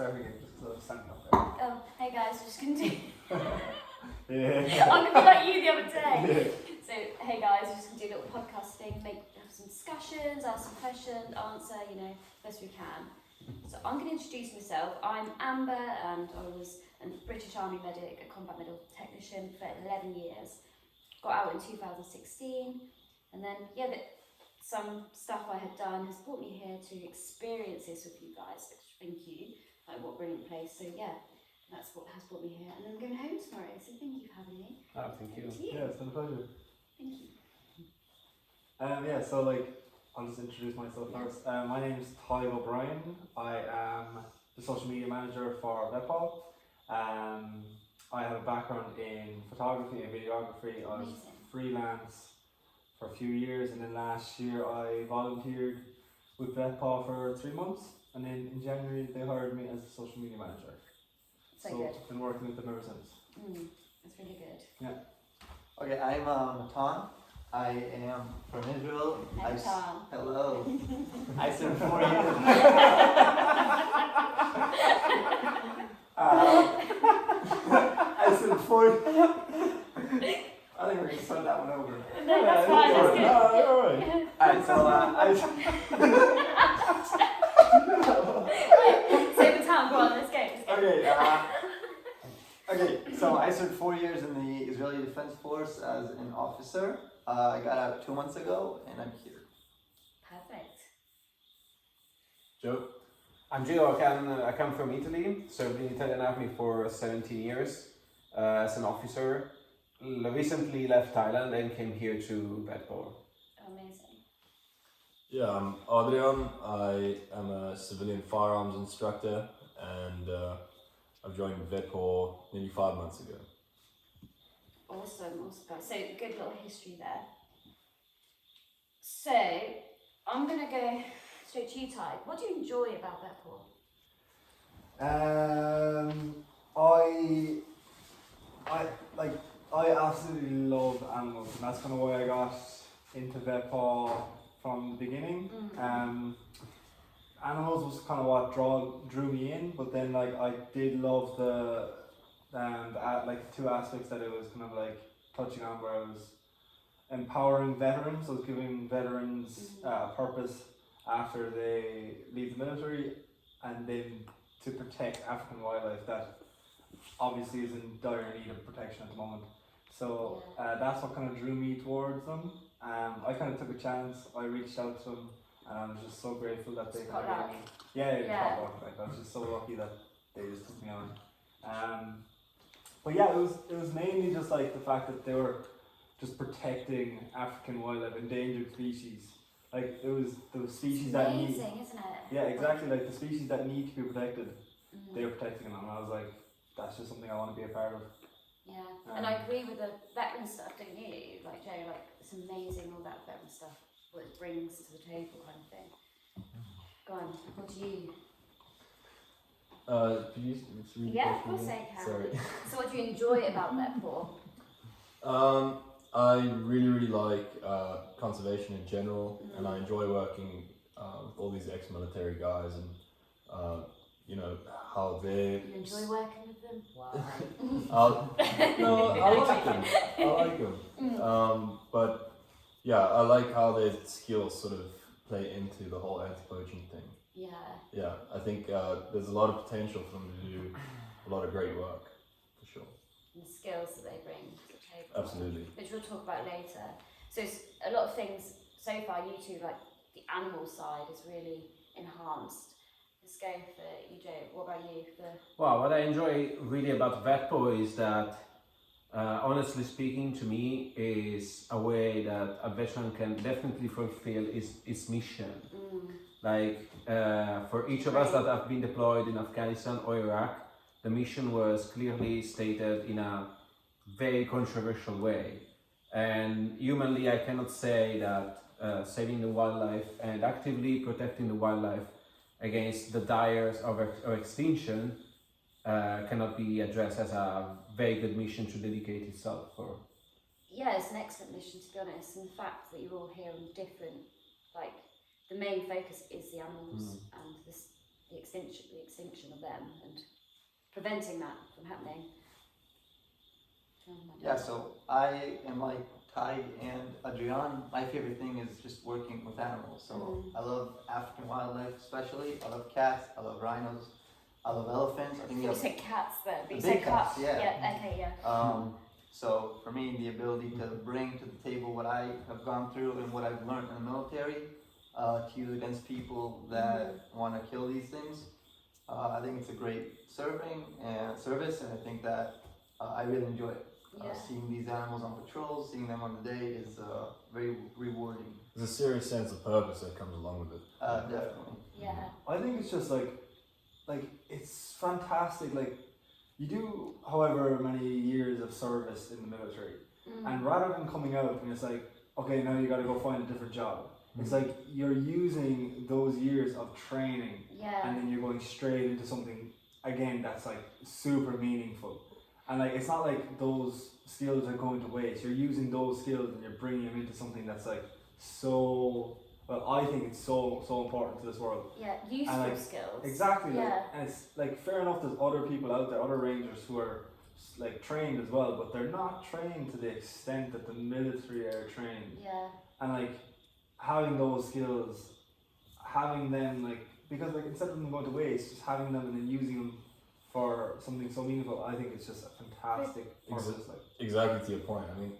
start again just because I was standing up there. Oh, hey guys, we're just gonna do. Yeah. I'm gonna be like you the other day. Yeah. So, hey guys, we're just gonna do a little podcast thing, have some discussions, ask some questions, answer, best we can. So, I'm gonna introduce myself. I'm Amber, and I was a British Army medic, a combat medical technician for 11 years. Got out in 2016, and then, some stuff I had done has brought me here to experience this with you guys, which thank you, like what brilliant place. So, that's what has brought me here. And I'm going home tomorrow, so thank you for having me. Oh, thank you. Yeah, it's been a pleasure. Thank you. So I'll just introduce myself first. My name is Ty O'Brien. I am the social media manager for Vetpol. I have a background in photography and videography. I was Amazing. freelance for a few years, and then last year I volunteered with Vetpol for 3 months, and then in January they hired me as a social media manager. So good. I've been working with them ever since. That's really good. Yeah. Okay, I'm Matan. I am from Israel. Hey, Tom. Hello. I spent 4 years. I spent 4. I think we're gonna start that one over. No, that's fine. That's good. Alright. Alright, so Save the time. Go on. Let's go. Okay, so I served 4 years in the Israeli Defense Force as an officer. I got out 2 months ago, and I'm here. Perfect. Joe? I'm Gio. I come from Italy. Served in the Italian Army for 17 years as an officer. Recently left Thailand and came here to Vetpol. Amazing. Yeah, I'm Adrian. I am a civilian firearms instructor, and I've joined Vetpol nearly 5 months ago. Awesome. So good little history there. So I'm gonna go straight to you, Ty. What do you enjoy about Vetpol? I absolutely love animals, and that's kind of why I got into Vetpol from the beginning. Animals was kind of what drew me in, but then I did love the two aspects that it was kind of touching on, where I was empowering veterans. I was giving veterans a purpose after they leave the military, and then to protect African wildlife that obviously is in dire need of protection at the moment. So that's what kind of drew me towards them. I kind of took a chance. I reached out to them, and I'm just so grateful that they kind of gave me. Yeah. I was just so lucky that they just took me on. But yeah, it was mainly just the fact that they were just protecting African wildlife, endangered species. It was the species that need. Amazing, isn't it? Yeah, exactly. The species that need to be protected, they were protecting them, and I was like, that's just something I want to be a part of. Yeah, and I agree with the veteran stuff, don't you? Joe, it's amazing all that veteran stuff, what it brings to the table, kind of thing. Go on, what do you? Could you read Yeah, of course I can. Sorry. So, what do you enjoy about Vetpol? I really like conservation in general, and I enjoy working with all these ex-military guys, and how they. You enjoy working with them? Why? I like them. But yeah, I like how their skills sort of play into the whole anti-poaching thing. Yeah, I think there's a lot of potential for them to do a lot of great work, for sure. And the skills that they bring to the table. Absolutely. Which we'll talk about later. So it's a lot of things so far, you two, the animal side is really enhanced. Let's go for you, Joe. What about you? Well, what I enjoy really about Vetpol is that, honestly speaking, to me, is a way that a veteran can definitely fulfill its mission. For each of us that have been deployed in Afghanistan or Iraq, the mission was clearly stated in a very controversial way. And humanly, I cannot say that saving the wildlife and actively protecting the wildlife against the dire of extinction cannot be addressed as a very good mission to dedicate itself for. Yeah, it's an excellent mission, to be honest, and the fact that you're all here on different, the main focus is the animals and the extinction of them and preventing that from happening. Yeah, so I am like Ty and Adrian. My favorite thing is just working with animals. So I love African wildlife, especially. I love cats. I love rhinos. I love elephants. I think You said cats there, but you The said big cats, cats. yeah. Okay, yeah. So for me, the ability to bring to the table what I have gone through and what I've learned in the military to use against people that want to kill these things, I think it's a great service, and I think that I really enjoy it. Yeah. Seeing these animals on patrol, seeing them on the day is very rewarding. There's a serious sense of purpose that comes along with it. Definitely. Yeah. I think it's just like it's fantastic. Like you do however many years of service in the military, and rather than coming out and it's like, okay, now you got to go find a different job. It's like you're using those years of training, Yeah. and then you're going straight into something again that's like super meaningful. And like it's not like those skills are going to waste. You're using those skills and you're bringing them into something that's like so. Well, I think it's so important to this world. Yeah, useful like, skills. Exactly. Like, Yeah. and it's like fair enough. There's other people out there, other rangers who are like trained as well, but they're not trained to the extent that the military are trained. Yeah. And like having those skills, having them like because like instead of them going to waste, just having them and then using them for something so meaningful, I think it's just a fantastic purpose. Like Exactly to your point. I mean,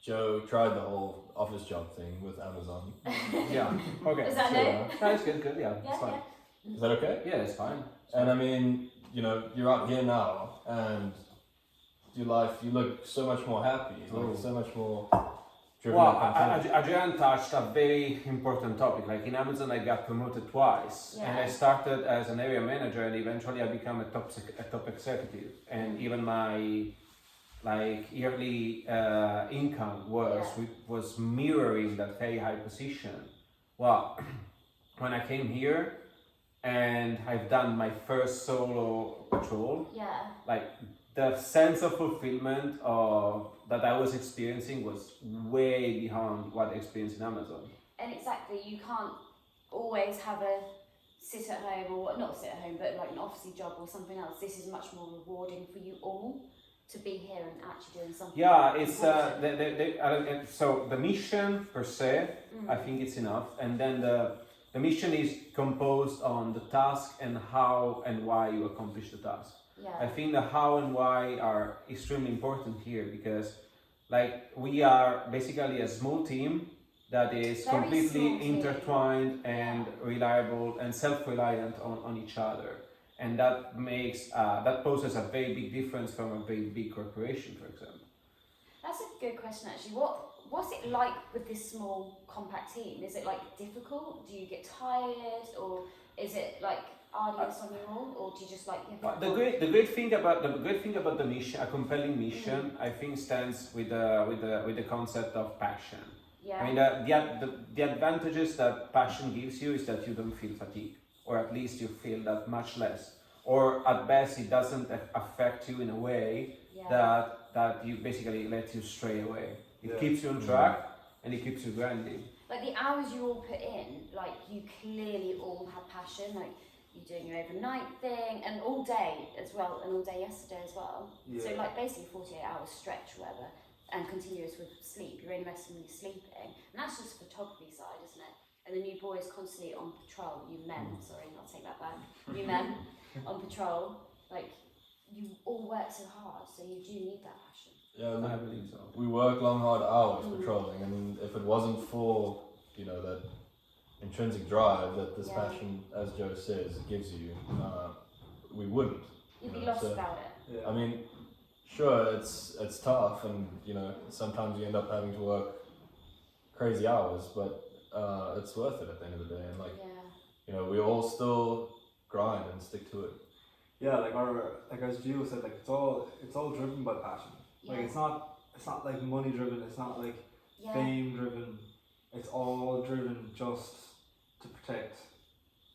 Joe tried the whole office job thing with Amazon. Yeah. Okay. Is that sure. no? No, it's good. Yeah, Yeah, it's fine. yeah. Is that okay? Yeah, it's fine. And I mean, you know, you're out here now, and your life, you look so much more happy. You look so much more driven. Well, and content. Adrian touched a very important topic. Like in Amazon, I got promoted twice, and I Yeah. started as an area manager, and eventually I became a top executive. And even my yearly income was mirroring that very high position. Well, when I came here, and I've done my first solo patrol, Yeah. like the sense of fulfillment that I was experiencing was way beyond what I experienced in Amazon. And exactly, you can't always have a sit at home, or not sit at home, but like an officey job or something else. This is much more rewarding for you all to be here and actually doing something. Yeah, it's important. so the mission per se, I think it's enough, and then the mission is composed on the task and how and why you accomplish the task. I Yeah. think the how and why are extremely important here because, like, we are basically a small team that is Very completely small team. intertwined and reliable and self-reliant on each other, and that makes that poses a very big difference from a very big corporation, for example. That's a good question actually. What's it like with this small compact team? Is it like difficult? Do you get tired, or is it like arduous on you all, or do you just like give up? The great thing about the mission, a compelling mission, I think stands with the concept of passion. Yeah. I mean, the advantages that passion gives you is that you don't feel fatigue, or at least you feel that much less, or at best it doesn't affect you in a way Yeah. that you basically let you stray away. It Yeah. keeps you on track and it keeps you grinding. Like the hours you all put in, like you clearly all have passion. Like you're doing your overnight thing, and all day as well, and all day yesterday as well. So Yeah. like basically 48 hours stretch, whatever, and continuous with sleep. You're only resting when you're sleeping, and that's just the photography side, isn't it? And then you boys constantly on patrol. You men, sorry, I'll take that back. You men on patrol, like you all work so hard, so you do need that passion. Yeah, I look, believe so. we work long, hard hours patrolling, and if it wasn't for, you know, that intrinsic drive that this Yeah. passion, as Joe says, gives you, we wouldn't. You'd be You know, lost so- without it. yeah. I mean, sure, it's tough, and you know sometimes you end up having to work crazy hours, but it's worth it at the end of the day. And like Yeah. you know, we all still grind and stick to it. Yeah, like as Gio said, like it's all driven by passion. Like Yeah. it's not like money driven. It's not like Yeah. fame driven. It's all driven just to protect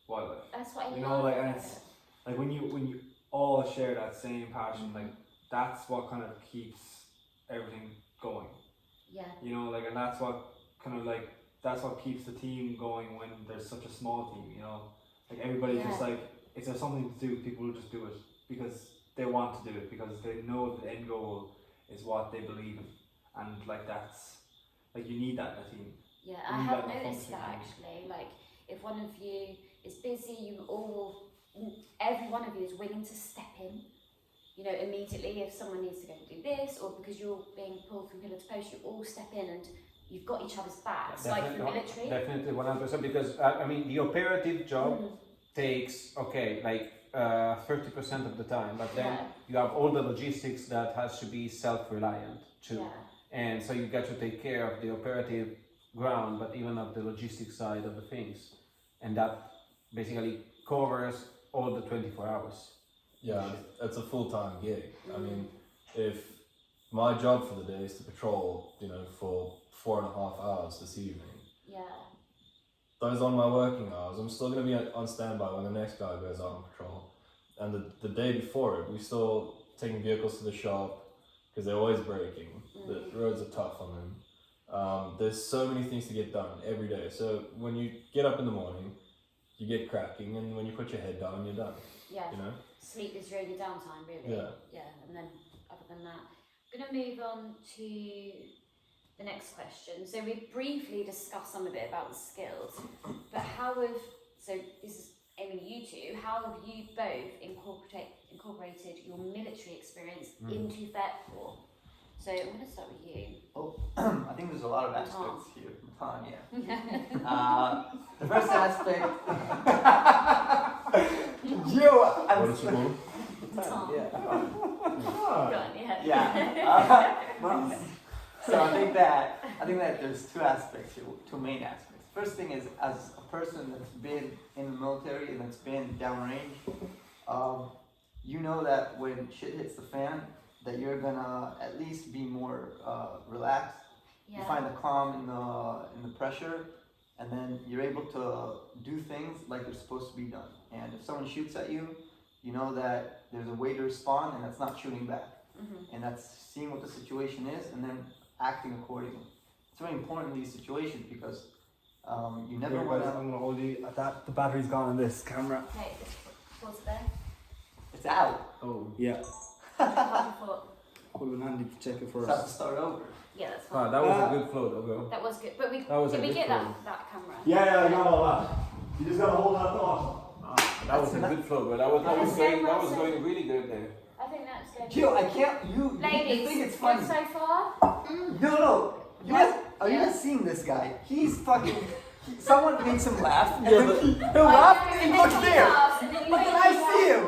wildlife. That's what I You love know, like, and about it's- it. Like when you all share that same passion, like that's what kind of keeps everything going. Yeah. You know, like, and that's what kind of like that's what keeps the team going when there's such a small team. You know, like everybody just Yeah. like if there's something to do, people will just do it because they want to do it, because they know the end goal is what they believe in, and like that's like you need that in a team. Yeah, I Mm, have that noticed that function. actually. Like, if one of you is busy, every one of you is willing to step in. You know, immediately if someone needs to go and do this, or because you're being pulled from pillar to post, you all step in and you've got each other's backs, like the military. Definitely 100%, because I mean the operative job takes 30% of the time, but then you have all the logistics that has to be self-reliant too. Yeah. And so you get to take care of the operative ground, but even of the logistic side of the things. And that basically covers all the 24 hours. Yeah, it's a full-time gig. I mean, if my job for the day is to patrol, for 4.5 hours this evening, Yeah. those are my working hours. I'm still going to be on standby when the next guy goes out on patrol. And the day before it, we're still taking vehicles to the shop because they're always breaking. The roads are tough on them. There's so many things to get done every day. So when you get up in the morning, you get cracking, and when you put your head down, you're done. Yeah. Sleep is your only downtime, really. Yeah. Yeah, and then other than that, I'm going to move on to the next question. So we briefly discussed some of it about the skills, but so this is aiming you two, how have you both incorporated your military experience into Vetport? So I'm going to start with you. Well, I think there's a lot of aspects here. Tom, yeah. The first aspect. What is it called? Tom. Yeah. Go on, yeah. Yeah. So I think that there's two aspects here, two main aspects. First thing is, as a person that's been in the military and that's been downrange, you know that when shit hits the fan, that you're gonna at least be more relaxed. Yeah. You find the calm in the pressure, and then you're able to do things like they're supposed to be done. And if someone shoots at you, you know that there's a way to respond, and that's not shooting back. And that's seeing what the situation is and then acting accordingly. It's very important in these situations because you never want to. I'm gonna hold you at that. The battery's gone on this camera. Okay, pause there. It's out. Oh yeah. How'd you thought? Would have been handy to check it So first. I have to start over. Yeah, that's fine. That was a good flow, though. That was good, but That was did a we good get flow. that camera? Yeah, I got all that. You just gotta hold that thought. That was a good flow, but that was going really good there. I think that's good. Gio, I can't. You Ladies, think it's good funny? so far? No. You guys, are you guys seeing this guy? He's fucking. Someone makes him laugh, and then he'll laugh, and he looks there. But then I see him.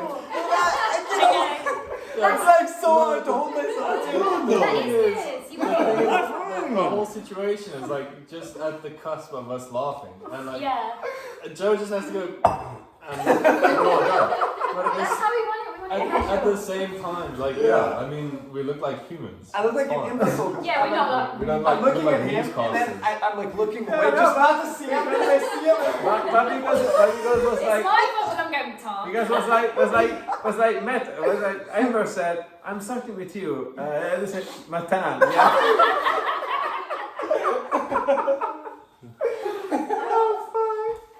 It's like so hard to hold myself to. That is good. You want The whole situation is like just at the cusp of us laughing, and like Yeah. Joe just has to go and we're all done. But That's how we want it. We want it at the natural. same time, like I mean, we look like humans. I look like Fine. an imbecile. Yeah, we know We don't I'm like looking look at like him, and then newscasters. I'm like looking away, just about to see him, and then I see him. But because was It's like, my fault when I'm going Tom. because Amber said, I'm starting with you. This is Matan. Yeah.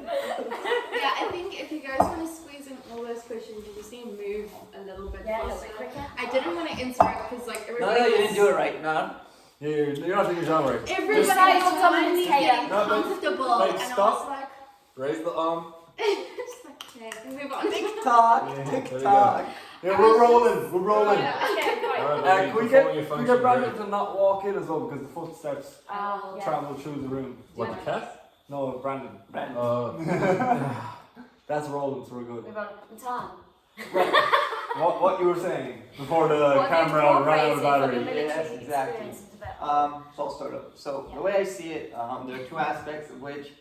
Yeah, I think if you guys want to squeeze in all those questions, you just need to move a little bit Yeah, a little faster. bit quicker. I didn't want to interrupt because like No, everybody you didn't do it right. No. You're not doing your job right. Everybody Just- was Just- finally getting No, but- comfortable, like, and stop. I was like, Raise the arm. just like, okay, move on. TikTok, Yeah, TikTok. Yeah, we're rolling. We're rolling. Okay, right. Alright, Can we perform get your we function, get Brandon great. to not walk in as well because the footsteps Oh, yeah. travel through the room. What, the cat? No, Brandon. That's rolling, so we're good. Move on. Tom. What you were saying before the What have you camera ran out of incorporated from your battery? military Yes, exactly. experience into Vetport? So I'll start over. So Yeah. the way I see it, there are two aspects of which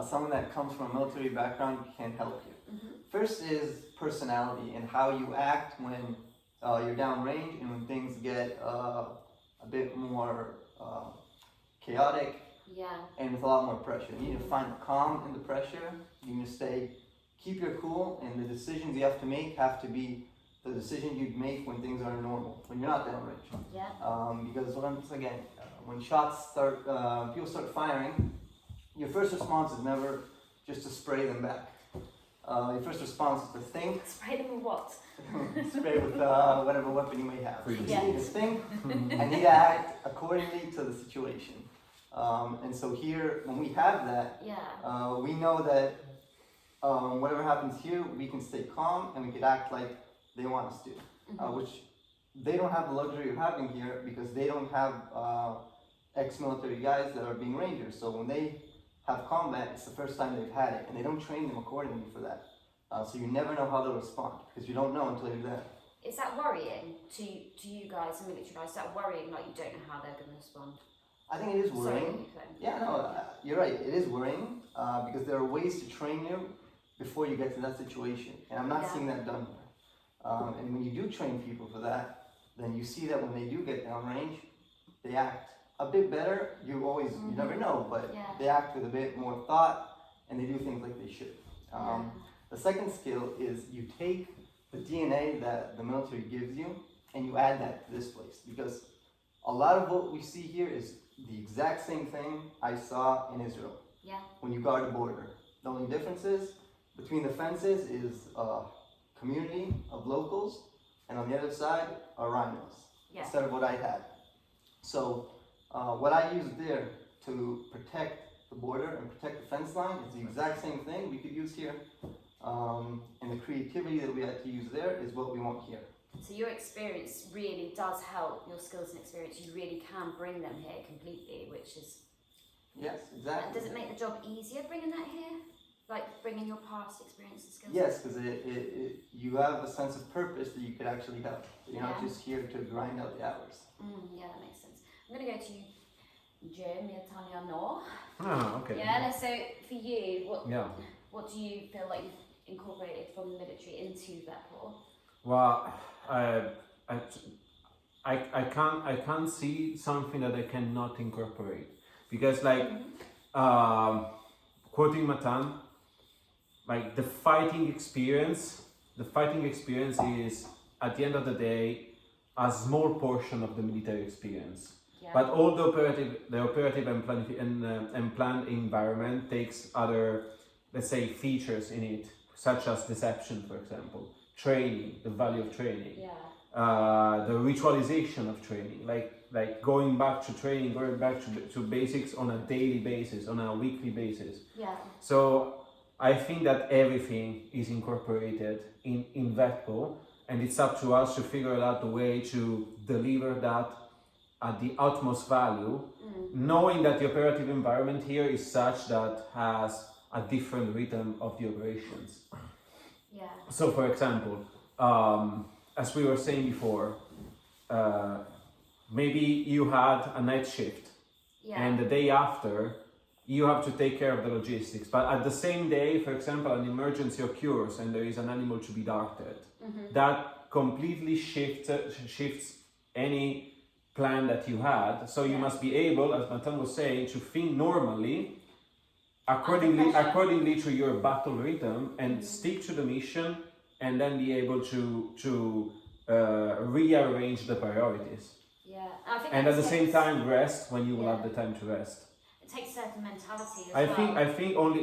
someone that comes from a military background can help you. First is personality and how you act when you're downrange and when things get a bit more chaotic Yeah. and with a lot more pressure. You need to find the calm in the pressure. You need to keep your cool, and the decisions you have to make have to be the decision you'd make when things are normal, when you're not downrange. Yeah. Because once again, when shots start, people start firing, your first response is never just to spray them back. Your first response is to think. Spray them with what? Spray with whatever weapon you may have. So you Yeah. need to think and need to act accordingly to the situation. And so here, when we have that, Yeah. we know that whatever happens here, we can stay calm and we can act like they want us to, which they don't have the luxury of having here because they don't have ex-military guys that are being rangers. So when they have combat, it's the first time they've had it, and they don't train them accordingly for that. So you never know how they'll respond because you don't know until you're there. Is that worrying to you guys, the military guys? Is that worrying, like you don't know how they're going to respond? I think it is worrying. Sorry, you can. Yeah, no, you're right. It is worrying because there are ways to train you before you get to that situation, and I'm not Yeah. seeing that done here. And when you do train people for that, then you see that when they do get downrange, they act a bit better. You never know, but Yeah. they act with a bit more thought, and they do things like they should. Yeah. The second skill is you take the DNA that the military gives you and you add that to this place, because a lot of what we see here is the exact same thing I saw in Israel Yeah. when you guard the border. The only difference is between the fences is a community of locals, and on the other side are rhinos, Yeah. instead of what I had. So what I used there to protect the border and protect the fence line is the exact same thing we could use here. And the creativity that we had to use there is what we want here. So your experience really does help, your skills and experience, you really can bring them here completely, which is... Yes, And exactly. does it make the job easier bringing that here? Like bringing your past experience and skills? Yes, because you have a sense of purpose that you could actually help. You're not Yeah. just here to grind out the hours. Yeah, that makes sense. I'm going to go to you, Jim Italiano. Ah, okay. Yeah, so for you, Yeah. what do you feel like you've incorporated from the military into Vetpor? Well, I can't see something that I cannot incorporate because, like, quoting Matan, like the fighting experience is at the end of the day a small portion of the military experience. Yeah. But all the operative and planned environment takes other, let's say, features in it, such as deception, for example, training, the value of training, the ritualization of training, like going back to training, going back to basics on a daily basis, on a weekly basis. Yeah. So I think that everything is incorporated in Vetpor, and it's up to us to figure out the way to deliver that at the utmost value, knowing that the operative environment here is such that has a different rhythm of the operations. Yeah. So, for example, as we were saying before, maybe you had a night shift, Yeah. and the day after you have to take care of the logistics. But at the same day, for example, an emergency occurs and there is an animal to be darted. That completely shifts any plan that you had. So you must be able, as Matan was saying, to think normally, accordingly to your battle rhythm, and stick to the mission, and then be able to rearrange the priorities. Yeah. I think And that at the same takes- time, rest when you will Yeah. have the time to rest. It takes a certain mentality as I well. think only